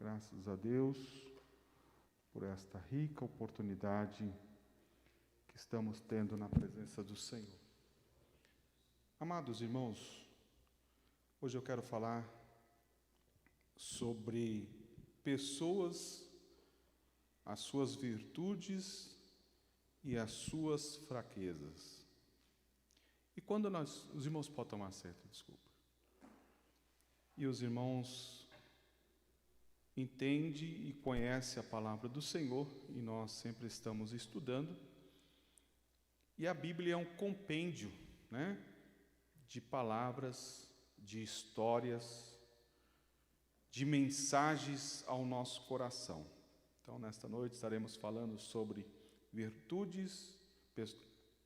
Graças a Deus por esta rica oportunidade que estamos tendo na presença do Senhor. Amados irmãos, hoje eu quero falar sobre pessoas, as suas virtudes e as suas fraquezas. E quando os irmãos podem tomar certo, desculpa. E os irmãos entendem e conhecem a palavra do Senhor, e nós sempre estamos estudando. E a Bíblia é um compêndio, de palavras, de histórias, de mensagens ao nosso coração. Então, nesta noite estaremos falando sobre virtudes,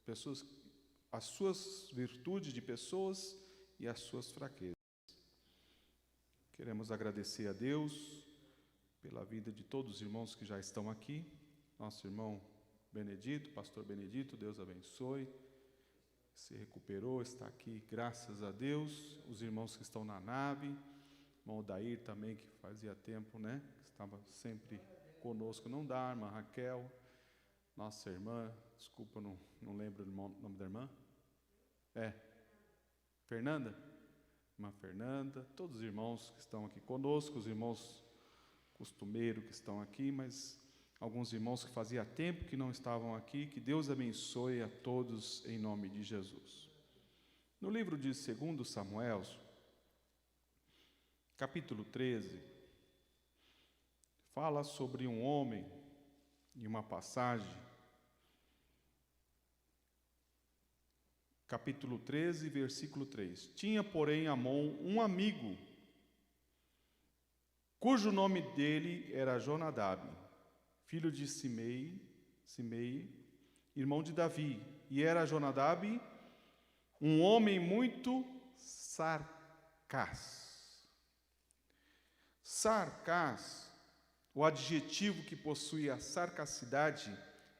pessoas, as suas virtudes de pessoas e as suas fraquezas. Queremos agradecer a Deus pela vida de todos os irmãos que já estão aqui. Nosso irmão Benedito, pastor Benedito, Deus abençoe. Se recuperou, está aqui, graças a Deus. Os irmãos que estão na nave, irmão Odair também, que fazia tempo, que estava sempre conosco, não dá, irmã Raquel, nossa irmã, desculpa, não lembro o nome da irmã. Fernanda? Irmã Fernanda, todos os irmãos que estão aqui conosco, os irmãos costumeiros que estão aqui, mas alguns irmãos que fazia tempo que não estavam aqui, que Deus abençoe a todos em nome de Jesus. No livro de 2 Samuel, capítulo 13, fala sobre um homem, em uma passagem, capítulo 13, versículo 3. Tinha, porém, Amon um amigo, cujo nome dele era Jonadab, filho de Simei, irmão de Davi. E era Jonadab um homem muito sarcás. Sarcás, o adjetivo que possui a sarcacidade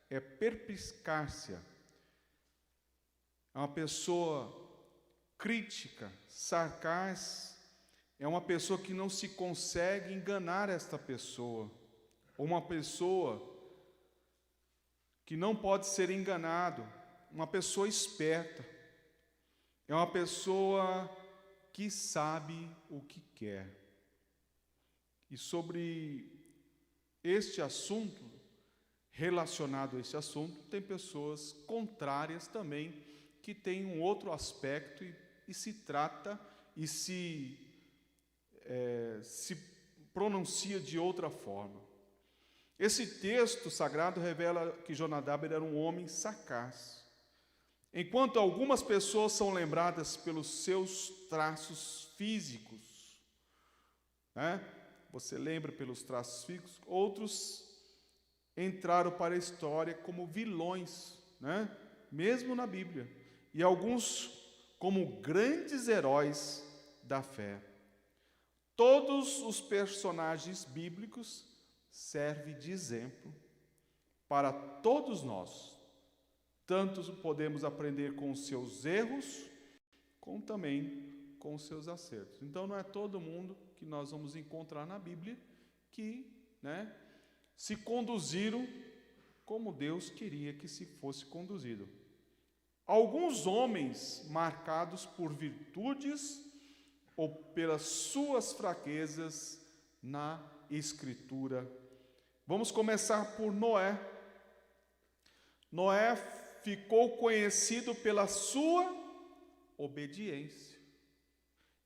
é perspicácia. É uma pessoa crítica. Sarcás é uma pessoa que não se consegue enganar esta pessoa, ou uma pessoa que não pode ser enganado, uma pessoa esperta, é uma pessoa que sabe o que quer. E sobre este assunto, relacionado a este assunto, tem pessoas contrárias também, que têm um outro aspecto e se trata e se pronuncia de outra forma. Esse texto sagrado revela que Jonadab era um homem sarcás. Enquanto algumas pessoas são lembradas pelos seus traços físicos, você lembra pelos traços físicos, outros entraram para a história como vilões, mesmo na Bíblia, e alguns como grandes heróis da fé. Todos os personagens bíblicos servem de exemplo para todos nós. Tanto podemos aprender com os seus erros, como também com os seus acertos. Então, não é todo mundo que nós vamos encontrar na Bíblia que se conduziram como Deus queria que se fosse conduzido. Alguns homens marcados por virtudes ou pelas suas fraquezas na Escritura. Vamos começar por Noé. Noé ficou conhecido pela sua obediência.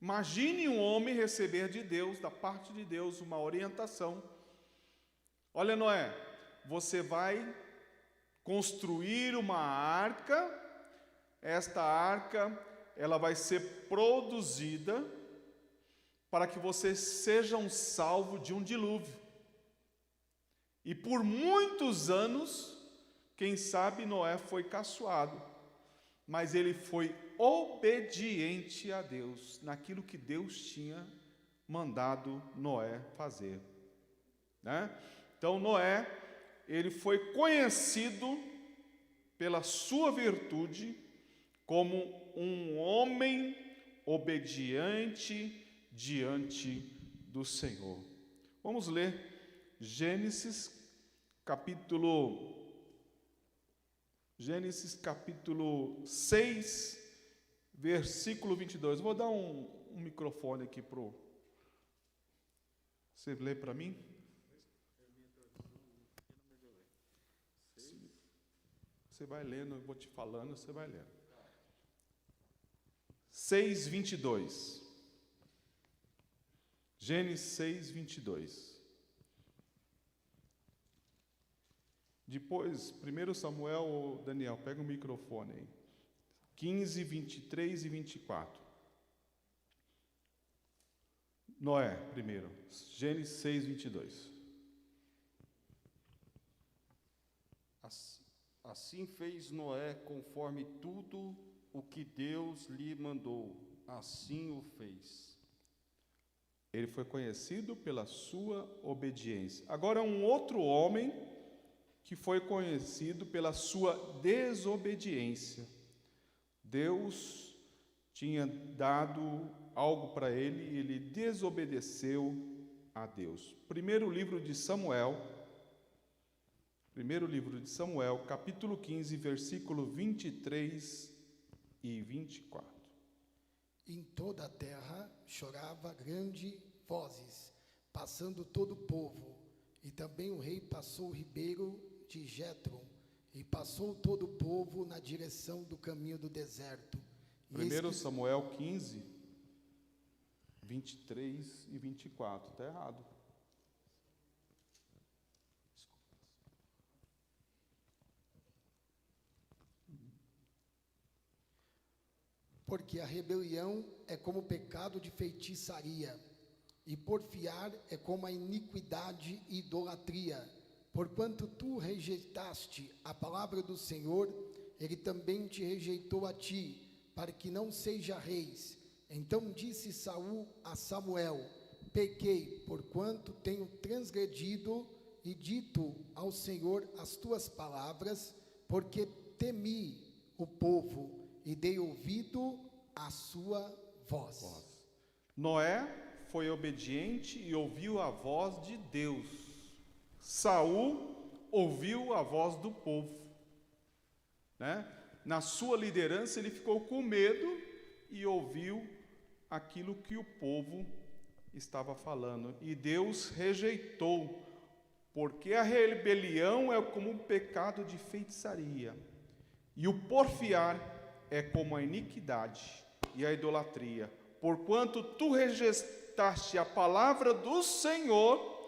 Imagine um homem receber de Deus, da parte de Deus, uma orientação. Olha, Noé, você vai construir uma arca. Esta arca, ela vai ser produzida para que vocês sejam salvos de um dilúvio. E por muitos anos, quem sabe Noé foi caçoado, mas ele foi obediente a Deus, naquilo que Deus tinha mandado Noé fazer. Então Noé, ele foi conhecido pela sua virtude, como um homem obediente diante do Senhor. Vamos ler Gênesis capítulo 6, versículo 22. Vou dar um microfone aqui para o... Você lê para mim? Você vai lendo, eu vou te falando, você vai lendo. 6, 22. Gênesis 6, 22. Depois, 1 Samuel, ou Daniel, pega o microfone aí. 15, 23 e 24. Noé, primeiro. Gênesis 6, 22. Assim fez Noé conforme tudo o que Deus lhe mandou. Assim o fez. Ele foi conhecido pela sua obediência. Agora, um outro homem que foi conhecido pela sua desobediência. Deus tinha dado algo para ele e ele desobedeceu a Deus. Primeiro livro de Samuel, capítulo 15, versículo 23 e 24. Em toda a terra chorava grande vozes, passando todo o povo, e também o rei passou o ribeiro de Jetron, e passou todo o povo na direção do caminho do deserto. 1 Samuel 15, 23 e 24, está errado. Porque a rebelião é como o pecado de feitiçaria, e porfiar é como a iniquidade e idolatria. Porquanto tu rejeitaste a palavra do Senhor, ele também te rejeitou a ti, para que não seja reis. Então disse Saul a Samuel: pequei, porquanto tenho transgredido e dito ao Senhor as tuas palavras, porque temi o povo e dei ouvido à sua voz. Noé foi obediente e ouviu a voz de Deus. Saul ouviu a voz do povo, né? Na sua liderança ele ficou com medo e ouviu aquilo que o povo estava falando, e Deus rejeitou, porque a rebelião é como um pecado de feitiçaria, e o porfiar é como a iniquidade e a idolatria. Porquanto tu rejeitaste a palavra do Senhor,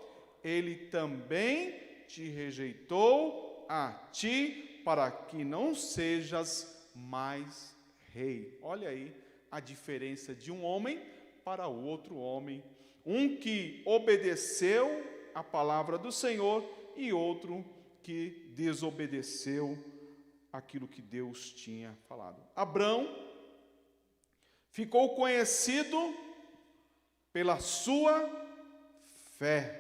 ele também te rejeitou a ti, para que não sejas mais rei. Olha aí a diferença de um homem para o outro homem. Um que obedeceu a palavra do Senhor e outro que desobedeceu aquilo que Deus tinha falado. Abrão ficou conhecido pela sua fé.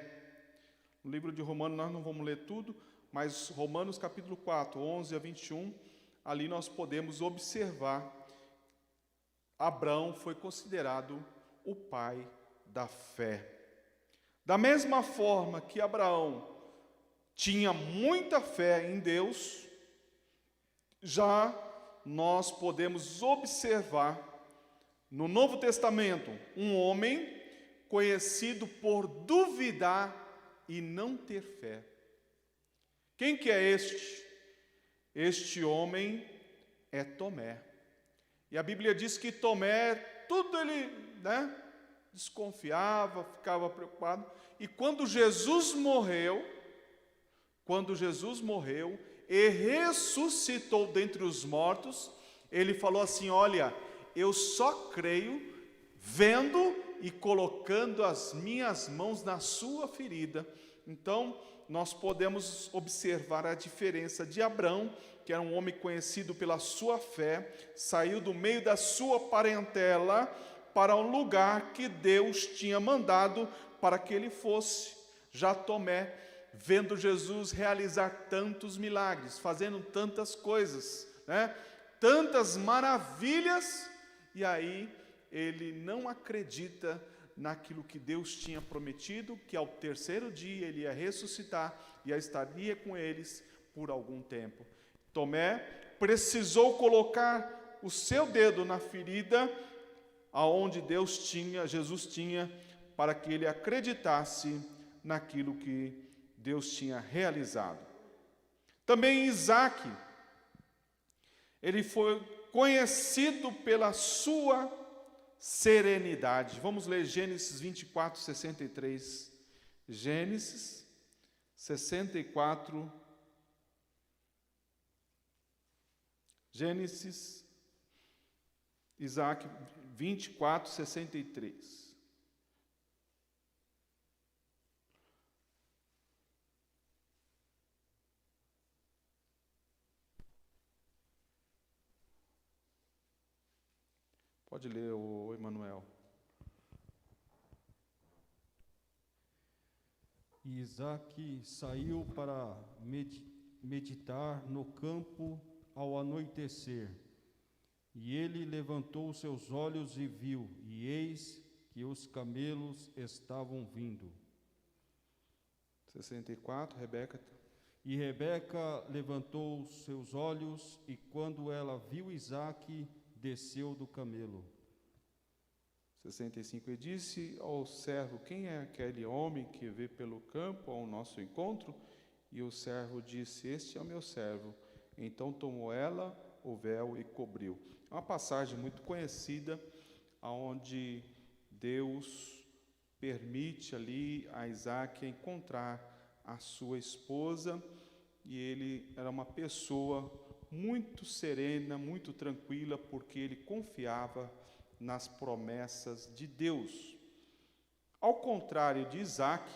No livro de Romanos, nós não vamos ler tudo, mas Romanos capítulo 4, 11 a 21, ali nós podemos observar, Abrão foi considerado o pai da fé. Da mesma forma que Abraão tinha muita fé em Deus, já nós podemos observar no Novo Testamento um homem conhecido por duvidar e não ter fé. Quem que é este? Este homem é Tomé. E a Bíblia diz que Tomé, tudo ele, desconfiava, ficava preocupado. E quando Jesus morreu e ressuscitou dentre os mortos, ele falou assim: olha, eu só creio vendo e colocando as minhas mãos na sua ferida. Então, nós podemos observar a diferença de Abrão, que era um homem conhecido pela sua fé, saiu do meio da sua parentela para um lugar que Deus tinha mandado para que ele fosse. Já Tomé, vendo Jesus realizar tantos milagres, fazendo tantas coisas, tantas maravilhas, e aí ele não acredita naquilo que Deus tinha prometido, que ao terceiro dia ele ia ressuscitar e estaria com eles por algum tempo. Tomé precisou colocar o seu dedo na ferida aonde Jesus tinha, para que ele acreditasse naquilo que Deus tinha realizado. Também Isaac, ele foi conhecido pela sua serenidade. Vamos ler Gênesis 24, 63. Gênesis 64. Gênesis, Isaac 24, 63. Pode ler, o Emanuel. E Isaque saiu para meditar no campo ao anoitecer. E ele levantou os seus olhos e viu, e eis que os camelos estavam vindo. 64, Rebeca. E Rebeca levantou os seus olhos, e quando ela viu Isaque, desceu do camelo. 65, e disse ao servo: quem é aquele homem que vê pelo campo ao nosso encontro? E o servo disse: este é o meu servo. Então tomou ela o véu e cobriu. É uma passagem muito conhecida, onde Deus permite ali a Isaque encontrar a sua esposa, e ele era uma pessoa muito serena, muito tranquila, porque ele confiava nas promessas de Deus. Ao contrário de Isaac,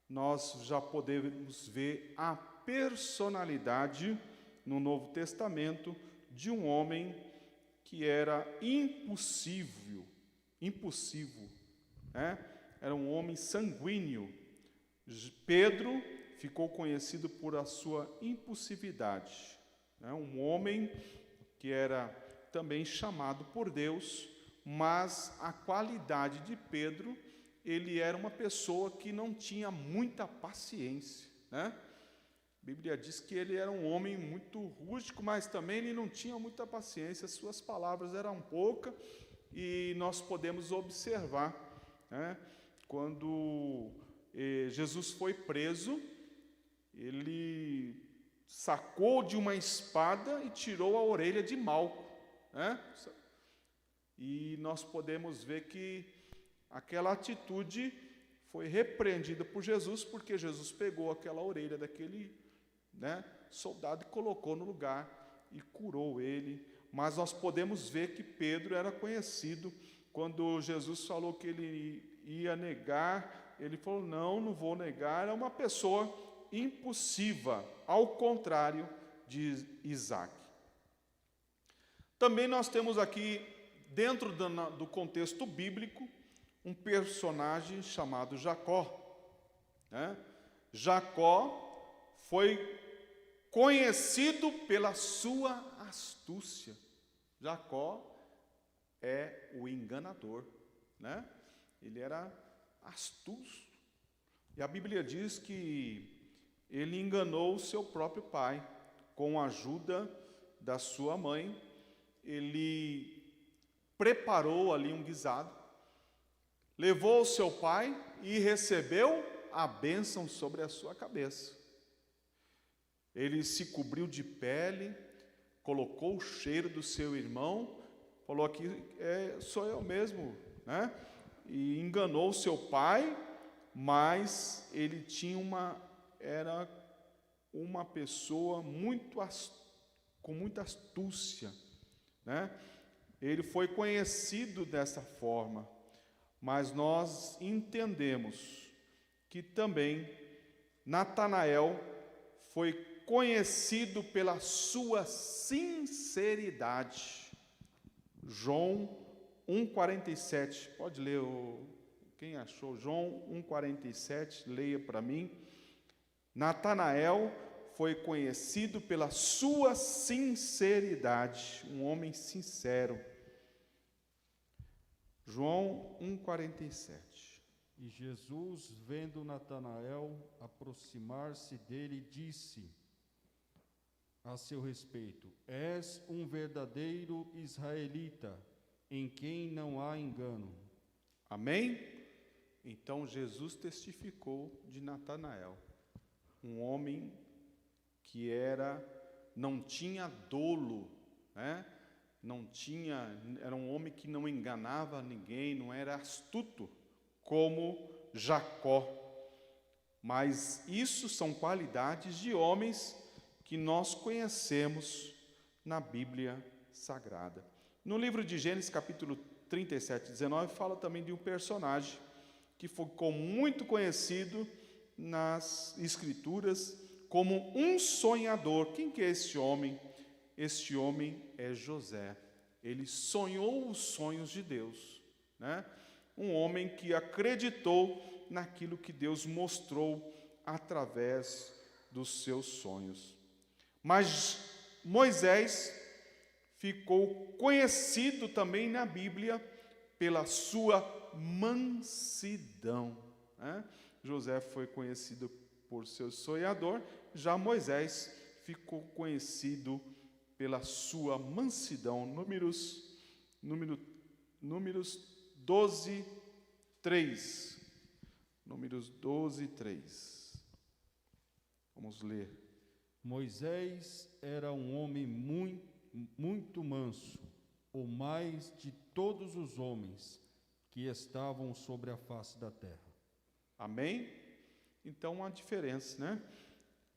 nós já podemos ver a personalidade no Novo Testamento de um homem que era impossível, né? Era um homem sanguíneo. Pedro ficou conhecido por a sua impulsividade, né? Um homem que era também chamado por Deus, mas a qualidade de Pedro, ele era uma pessoa que não tinha muita paciência, né? A Bíblia diz que ele era um homem muito rústico, mas também ele não tinha muita paciência, suas palavras eram poucas, e nós podemos observar, né? Quando Jesus foi preso, ele sacou de uma espada e tirou a orelha de Malco, né? E nós podemos ver que aquela atitude foi repreendida por Jesus, porque Jesus pegou aquela orelha daquele, né, soldado e colocou no lugar e curou ele. Mas nós podemos ver que Pedro era conhecido. Quando Jesus falou que ele ia negar, ele falou: não vou negar. Era uma pessoa impulsiva, ao contrário de Isaac. Também nós temos aqui, dentro do contexto bíblico, um personagem chamado Jacó, né? Jacó foi conhecido pela sua astúcia. Jacó é o enganador, né? Ele era astuto. E a Bíblia diz que ele enganou o seu próprio pai, com a ajuda da sua mãe. Ele preparou ali um guisado, levou o seu pai e recebeu a bênção sobre a sua cabeça. Ele se cobriu de pele, colocou o cheiro do seu irmão, falou: aqui sou eu mesmo, né? E enganou o seu pai, mas ele era uma pessoa com muita astúcia, né? Ele foi conhecido dessa forma, mas nós entendemos que também Natanael foi conhecido pela sua sinceridade. João 1,47, pode ler, quem achou? João 1,47, leia para mim. Natanael foi conhecido pela sua sinceridade, um homem sincero. João 1,47. E Jesus, vendo Natanael aproximar-se dele, disse a seu respeito: És um verdadeiro israelita, em quem não há engano. Amém? Então Jesus testificou de Natanael, um homem que não tinha dolo, né? Era um homem que não enganava ninguém, não era astuto como Jacó. Mas isso são qualidades de homens que nós conhecemos na Bíblia Sagrada. No livro de Gênesis, capítulo 37, 19, fala também de um personagem que ficou muito conhecido nas Escrituras como um sonhador. Quem que é esse homem? Este homem é José. Ele sonhou os sonhos de Deus, né? Um homem que acreditou naquilo que Deus mostrou através dos seus sonhos. Mas Moisés ficou conhecido também na Bíblia pela sua mansidão, né? José foi conhecido por ser sonhador, já Moisés ficou conhecido pela sua mansidão. Números 12, 3. Números 12, 3. Vamos ler. Moisés era um homem muito manso, o mais de todos os homens que estavam sobre a face da terra. Amém? Então, há diferença, né?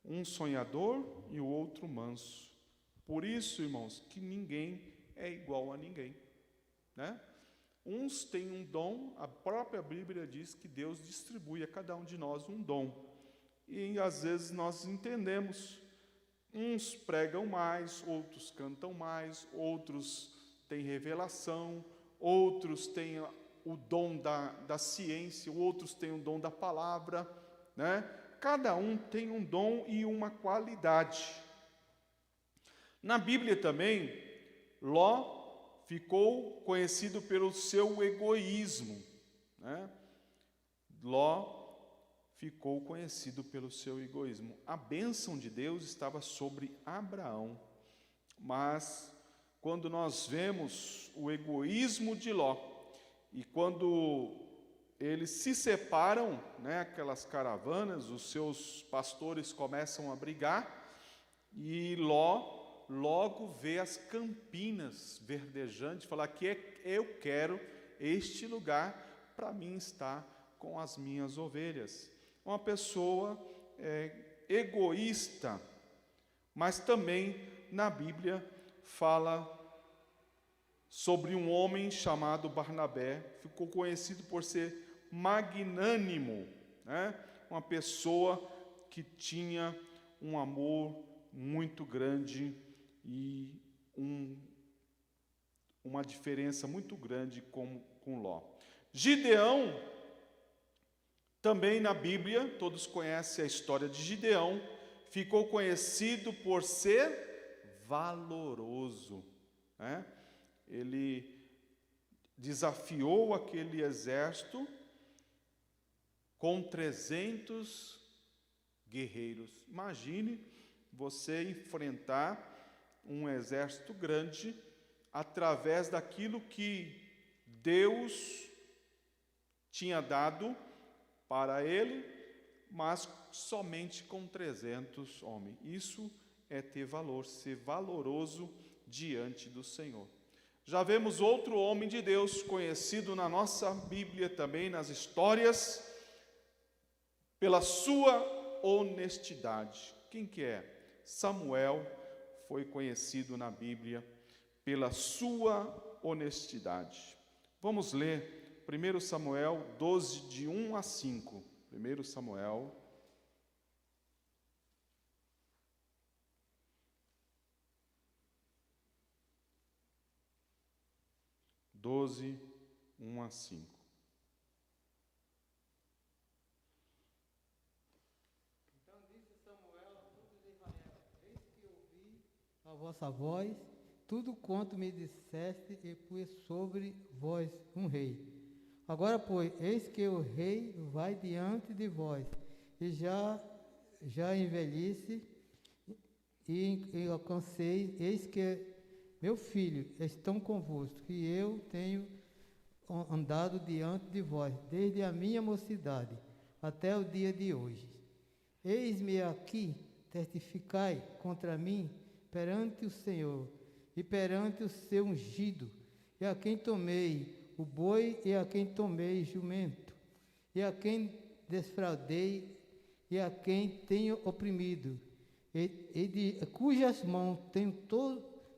Um sonhador e o outro manso. Por isso, irmãos, que ninguém é igual a ninguém, né? Uns têm um dom, a própria Bíblia diz que Deus distribui a cada um de nós um dom. E às vezes nós entendemos, uns pregam mais, outros cantam mais, outros têm revelação, outros têm o dom da ciência, outros têm o dom da palavra, né? Cada um tem um dom e uma qualidade. Na Bíblia também, Ló ficou conhecido pelo seu egoísmo, né? Ló ficou conhecido pelo seu egoísmo. A bênção de Deus estava sobre Abraão, mas quando nós vemos o egoísmo de Ló, e quando eles se separam, né, aquelas caravanas, os seus pastores começam a brigar, e Ló logo vê as campinas verdejantes, fala que eu quero este lugar para mim estar com as minhas ovelhas. Uma pessoa egoísta, mas também na Bíblia fala sobre um homem chamado Barnabé, ficou conhecido por ser magnânimo, né? Uma pessoa que tinha um amor muito grande e uma diferença muito grande com Ló. Gideão, também na Bíblia, todos conhecem a história de Gideão, ficou conhecido por ser valoroso, né? Ele desafiou aquele exército com 300 guerreiros. Imagine você enfrentar um exército grande através daquilo que Deus tinha dado para ele, mas somente com 300 homens. Isso é ter valor, ser valoroso diante do Senhor. Já vemos outro homem de Deus conhecido na nossa Bíblia também, nas histórias, pela sua honestidade. Quem que é? Samuel foi conhecido na Bíblia pela sua honestidade. Vamos ler 1 Samuel 12, de 1 a 5. 1 Samuel 12, 1 a 5. Então disse Samuel a todos de Israel: Eis que ouvi a vossa voz, tudo quanto me disseste e pus sobre vós um rei. Agora, pois, eis que o rei vai diante de vós, e já envelhece e alcancei, eis que meu filho estão convosco, e eu tenho andado diante de vós, desde a minha mocidade até o dia de hoje. Eis-me aqui, testificai contra mim perante o Senhor, e perante o seu ungido, e a quem tomei o boi, e a quem tomei jumento, e a quem desfraudei, e a quem tenho oprimido, e de cujas mãos tenho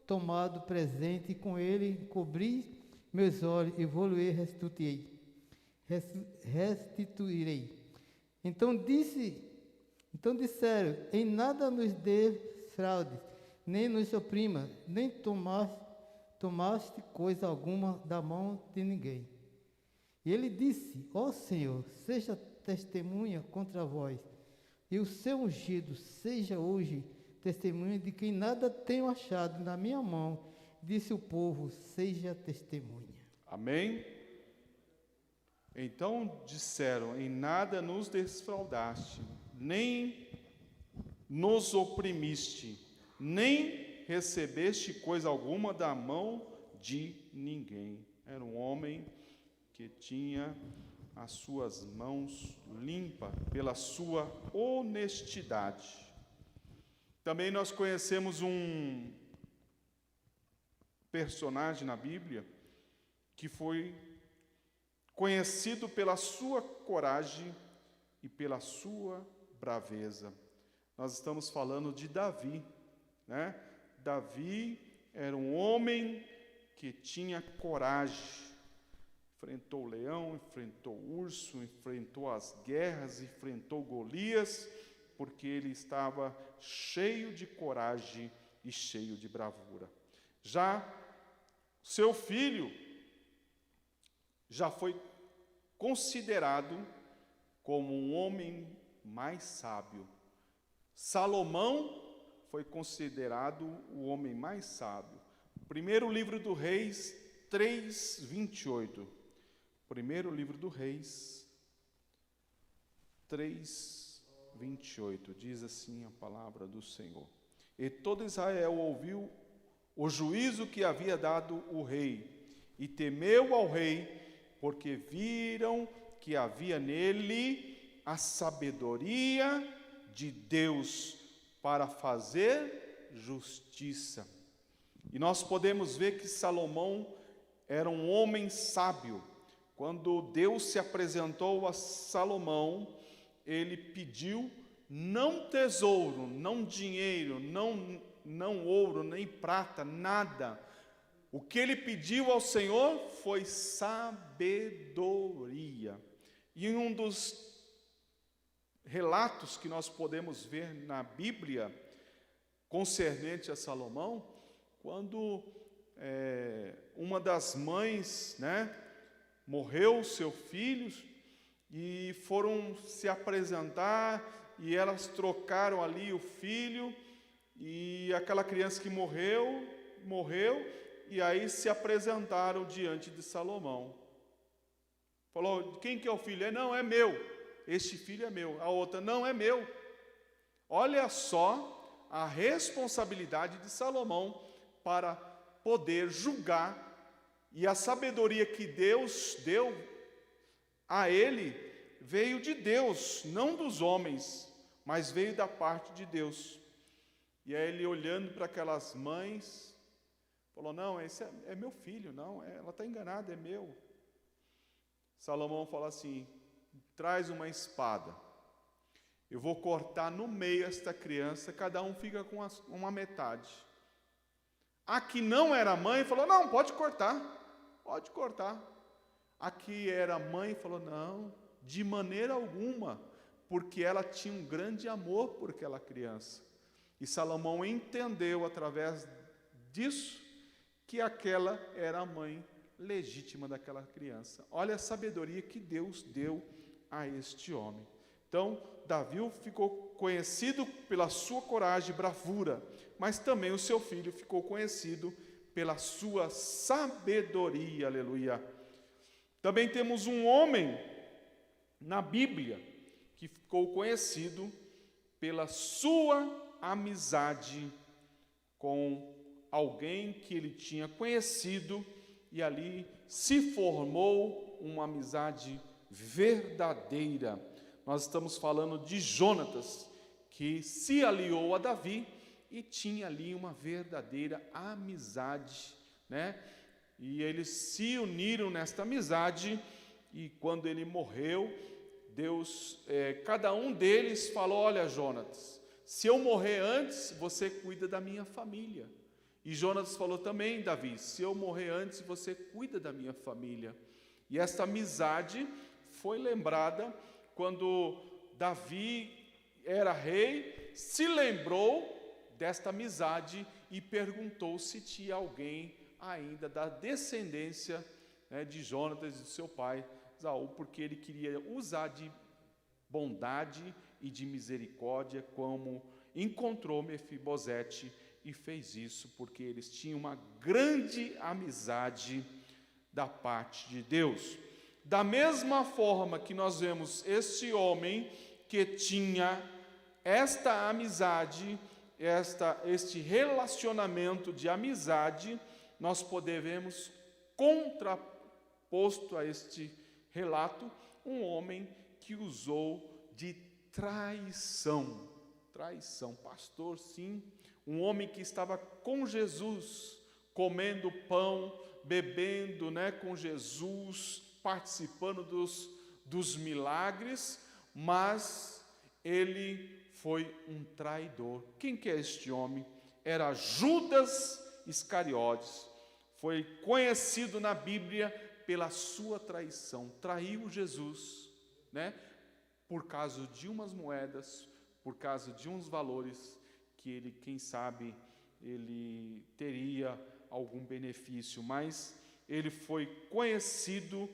tomado presente, e com ele cobri meus olhos, e vou-lhe restituirei. Então disseram, em nada nos defraudes, nem nos oprima, nem tomaste coisa alguma da mão de ninguém. E ele disse, ó Senhor, seja testemunha contra vós, e o seu ungido seja hoje testemunha de que nada tenho achado na minha mão. Disse o povo, seja testemunha. Amém? Então disseram, em nada nos desfraudaste, nem nos oprimiste, nem recebeste coisa alguma da mão de ninguém. Era um homem que tinha as suas mãos limpas pela sua honestidade. Também nós conhecemos um personagem na Bíblia que foi conhecido pela sua coragem e pela sua braveza. Nós estamos falando de Davi, né? Davi era um homem que tinha coragem. Enfrentou o leão, enfrentou o urso, enfrentou as guerras, enfrentou Golias, porque ele estava cheio de coragem e cheio de bravura. Já seu filho já foi considerado como um homem mais sábio. Salomão foi considerado o homem mais sábio. Primeiro livro do Reis 3:28. Primeiro livro do Reis 3:28. Diz assim a palavra do Senhor. E todo Israel ouviu o juízo que havia dado o rei, e temeu ao rei, porque viram que havia nele a sabedoria de Deus para fazer justiça. E nós podemos ver que Salomão era um homem sábio. Quando Deus se apresentou a Salomão, ele pediu não tesouro, não dinheiro, não ouro, nem prata, nada. O que ele pediu ao Senhor foi sabedoria. E em um dos relatos que nós podemos ver na Bíblia, concernente a Salomão, quando uma das mães, morreu seu filho, e foram se apresentar, e elas trocaram ali o filho, e aquela criança que morreu, e aí se apresentaram diante de Salomão. Falou, quem que é o filho? Não, é meu. Este filho é meu. A outra, não, é meu. Olha só a responsabilidade de Salomão para poder julgar, e a sabedoria que Deus deu a ele veio de Deus, não dos homens, mas veio da parte de Deus. E aí ele, olhando para aquelas mães, falou, não, esse é meu filho, não, ela está enganada, é meu. Salomão fala assim, traz uma espada, eu vou cortar no meio esta criança, cada um fica com uma metade. A que não era mãe falou, não, pode cortar. A que era mãe falou, não, de maneira alguma, porque ela tinha um grande amor por aquela criança. E Salomão entendeu através disso que aquela era a mãe legítima daquela criança. Olha a sabedoria que Deus deu a este homem. Então, Davi ficou conhecido pela sua coragem e bravura, mas também o seu filho ficou conhecido pela sua sabedoria, aleluia. Também temos um homem na Bíblia que ficou conhecido pela sua amizade com alguém que ele tinha conhecido, e ali se formou uma amizade verdadeira. Nós estamos falando de Jonatas, que se aliou a Davi e tinha ali uma verdadeira amizade, né? E eles se uniram nesta amizade, e quando ele morreu, cada um deles falou: olha, Jonatas, se eu morrer antes, você cuida da minha família. E Jonatas falou também: Davi, se eu morrer antes, você cuida da minha família. E esta amizade foi lembrada quando Davi era rei, se lembrou desta amizade e perguntou se tinha alguém ainda da descendência, né, de Jonatas e de seu pai Saul, porque ele queria usar de bondade e de misericórdia, como encontrou Mefibosete, e fez isso porque eles tinham uma grande amizade da parte de Deus. Da mesma forma que nós vemos este homem que tinha esta amizade, este relacionamento de amizade, nós podemos, contraposto a este relato, um homem que usou de traição. Traição, pastor, sim. Um homem que estava com Jesus, comendo pão, bebendo, né, com Jesus, participando dos milagres, mas ele foi um traidor. Quem que é este homem? Era Judas Iscariotes. Foi conhecido na Bíblia pela sua traição. Traiu Jesus, né? Por causa de umas moedas, por causa de uns valores que ele, quem sabe, ele teria algum benefício, mas ele foi conhecido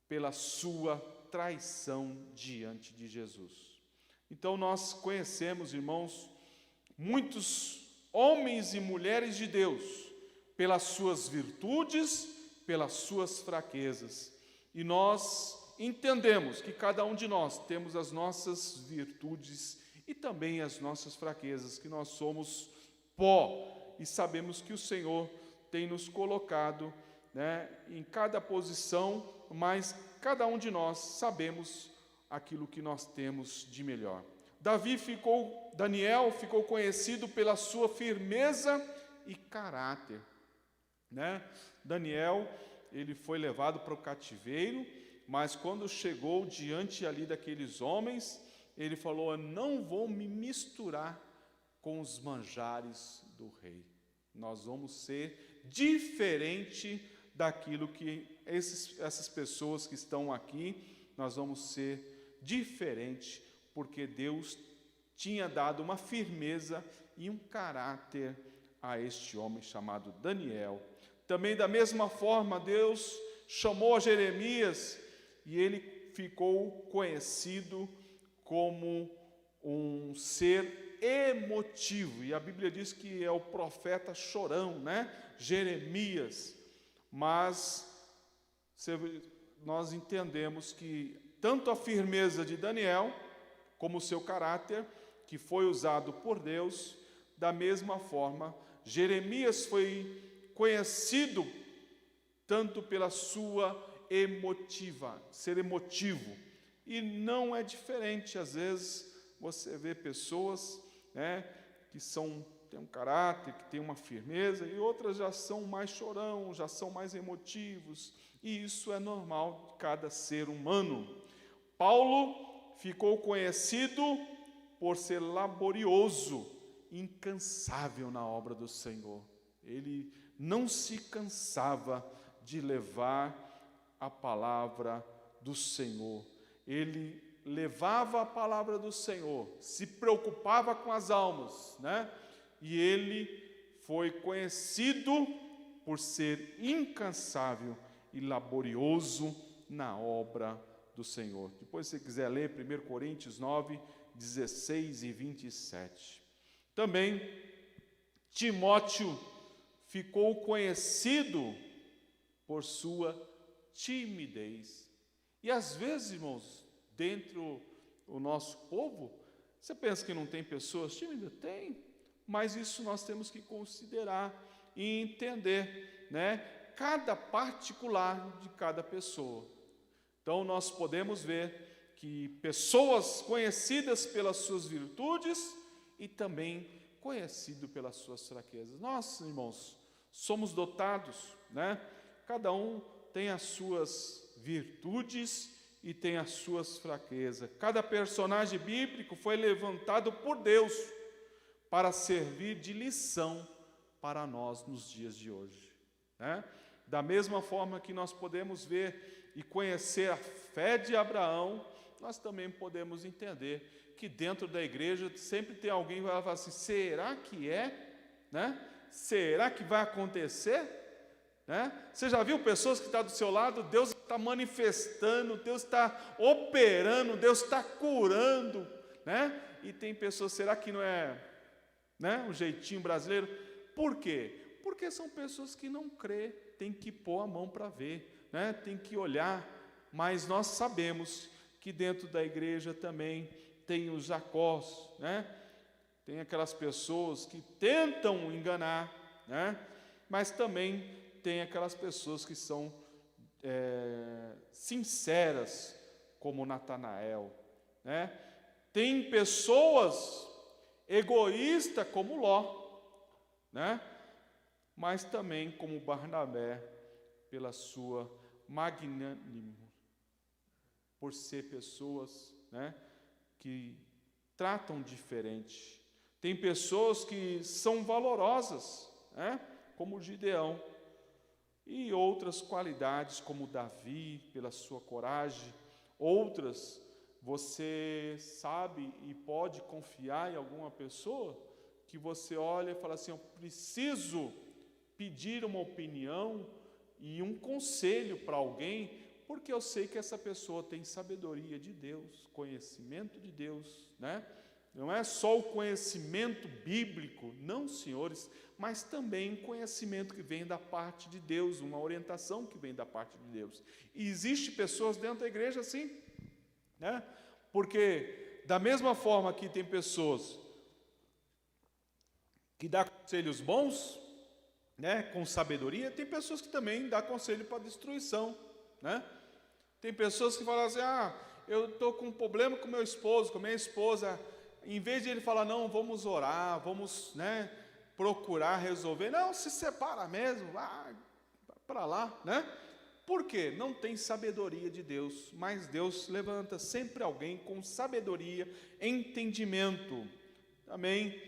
pela sua traição diante de Jesus. Então nós conhecemos, irmãos, muitos homens e mulheres de Deus pelas suas virtudes, pelas suas fraquezas. E nós entendemos que cada um de nós temos as nossas virtudes e também as nossas fraquezas, que nós somos pó, e sabemos que o Senhor tem nos colocado, né, em cada posição, mas cada um de nós sabemos aquilo que nós temos de melhor. Daniel ficou conhecido pela sua firmeza e caráter, né? Daniel, ele foi levado para o cativeiro, mas quando chegou diante ali daqueles homens, ele falou: eu não vou me misturar com os manjares do rei. Nós vamos ser diferente daquilo que essas pessoas que estão aqui, nós vamos ser diferente, porque Deus tinha dado uma firmeza e um caráter a este homem chamado Daniel. Também da mesma forma, Deus chamou a Jeremias e ele ficou conhecido como um ser emotivo. E a Bíblia diz que é o profeta chorão, né? Jeremias. Mas nós entendemos que tanto a firmeza de Daniel, como o seu caráter, que foi usado por Deus, da mesma forma, Jeremias foi conhecido tanto pela sua ser emotivo. E não é diferente, às vezes você vê pessoas, né, que têm um caráter, que têm uma firmeza, e outras já são mais chorão, já são mais emotivos, e isso é normal de cada ser humano. Paulo ficou conhecido por ser laborioso, incansável na obra do Senhor. Ele não se cansava de levar a palavra do Senhor. Ele levava a palavra do Senhor, se preocupava com as almas, né? E ele foi conhecido por ser incansável e laborioso na obra do Senhor. Depois, se você quiser ler 1 Coríntios 9, 16 e 27. Também, Timóteo ficou conhecido por sua timidez. E às vezes, irmãos, dentro do nosso povo, você pensa que não tem pessoas tímidas? Tem, mas isso nós temos que considerar e entender, né? Cada particular de cada pessoa. Então nós podemos ver que pessoas conhecidas pelas suas virtudes e também conhecido pelas suas fraquezas. Nós, irmãos, somos dotados, né? Cada um tem as suas virtudes e tem as suas fraquezas. Cada personagem bíblico foi levantado por Deus para servir de lição para nós nos dias de hoje, né? Da mesma forma que nós podemos ver e conhecer a fé de Abraão, nós também podemos entender que dentro da igreja sempre tem alguém que vai falar assim, será que é? Né? Será que vai acontecer? Né? Você já viu pessoas que estão do seu lado, Deus está manifestando, Deus está operando, Deus está curando, né? E tem pessoas, será que não é, né, um jeitinho brasileiro? Por quê? Porque são pessoas que não crê, tem que pôr a mão para ver, né? Tem que olhar, mas nós sabemos que dentro da igreja também tem os Jacós, né? Tem aquelas pessoas que tentam enganar, né? Mas também tem aquelas pessoas que são sinceras, como Natanael, né? Tem pessoas egoístas como Ló, né? Mas também como Barnabé, pela sua magnânimo, por ser pessoas, né, que tratam diferente. Tem pessoas que são valorosas, né, como Gideão, e outras qualidades como Davi, pela sua coragem. Outras, você sabe e pode confiar em alguma pessoa que você olha e fala assim, eu preciso pedir uma opinião e um conselho para alguém, porque eu sei que essa pessoa tem sabedoria de Deus, conhecimento de Deus, né? Não é só o conhecimento bíblico, não, senhores, mas também conhecimento que vem da parte de Deus, uma orientação que vem da parte de Deus. E existem pessoas dentro da igreja assim, né? Porque da mesma forma que tem pessoas que dão conselhos bons, né, com sabedoria, tem pessoas que também dão conselho para destruição, né? Tem pessoas que falam assim, eu estou com um problema com meu esposo, com minha esposa, em vez de ele falar, não, vamos orar, vamos, né, procurar resolver, não, se separa mesmo, vai para lá, né? Por quê? Não tem sabedoria de Deus, mas Deus levanta sempre alguém com sabedoria, entendimento. Também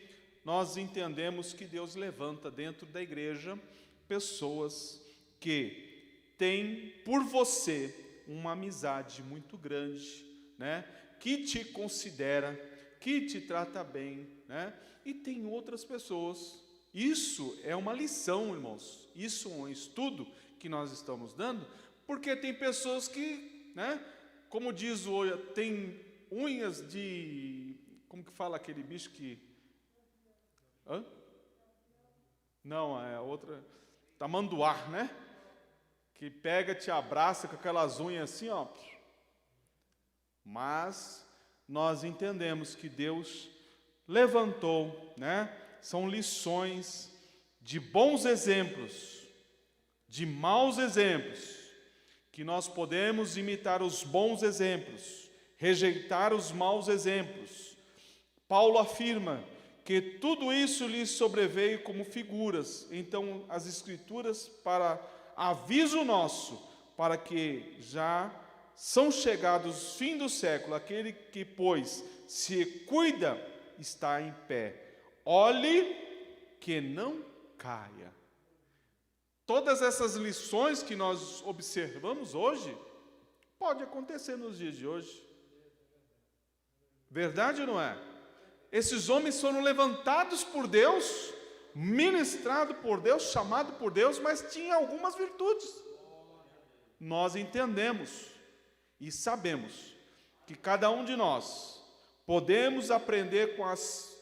nós entendemos que Deus levanta dentro da igreja pessoas que têm por você uma amizade muito grande, né? Que te considera, que te trata bem, né? E tem outras pessoas. Isso é uma lição, irmãos. Isso é um estudo que nós estamos dando, porque tem pessoas que, né? Como diz o tem unhas de, como que fala aquele bicho que não, é outra, tamanduá, né? Que pega, te abraça com aquelas unhas assim, ó. Mas nós entendemos que Deus levantou, né? São lições de bons exemplos, de maus exemplos, que nós podemos imitar os bons exemplos, rejeitar os maus exemplos. Paulo afirma que tudo isso lhe sobreveio como figuras. Então, as Escrituras, para aviso nosso, para que já são chegados os fins do século, aquele que, pois, se cuida, está em pé. Olhe que não caia. Todas essas lições que nós observamos hoje, pode acontecer nos dias de hoje. Verdade ou não é? Esses homens foram levantados por Deus, ministrados por Deus, chamados por Deus, mas tinham algumas virtudes. Nós entendemos e sabemos que cada um de nós podemos aprender com as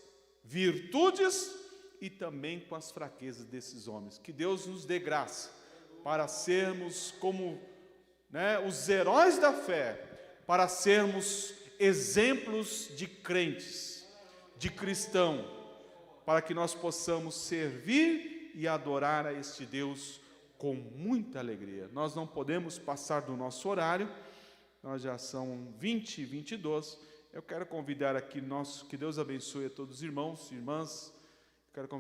virtudes e também com as fraquezas desses homens. Que Deus nos dê graça para sermos como, os heróis da fé, para sermos exemplos de crentes, de cristão, para que nós possamos servir e adorar a este Deus com muita alegria. Nós não podemos passar do nosso horário, nós já são 20h22. Eu quero convidar aqui, que Deus abençoe a todos os irmãos e irmãs. Quero convidar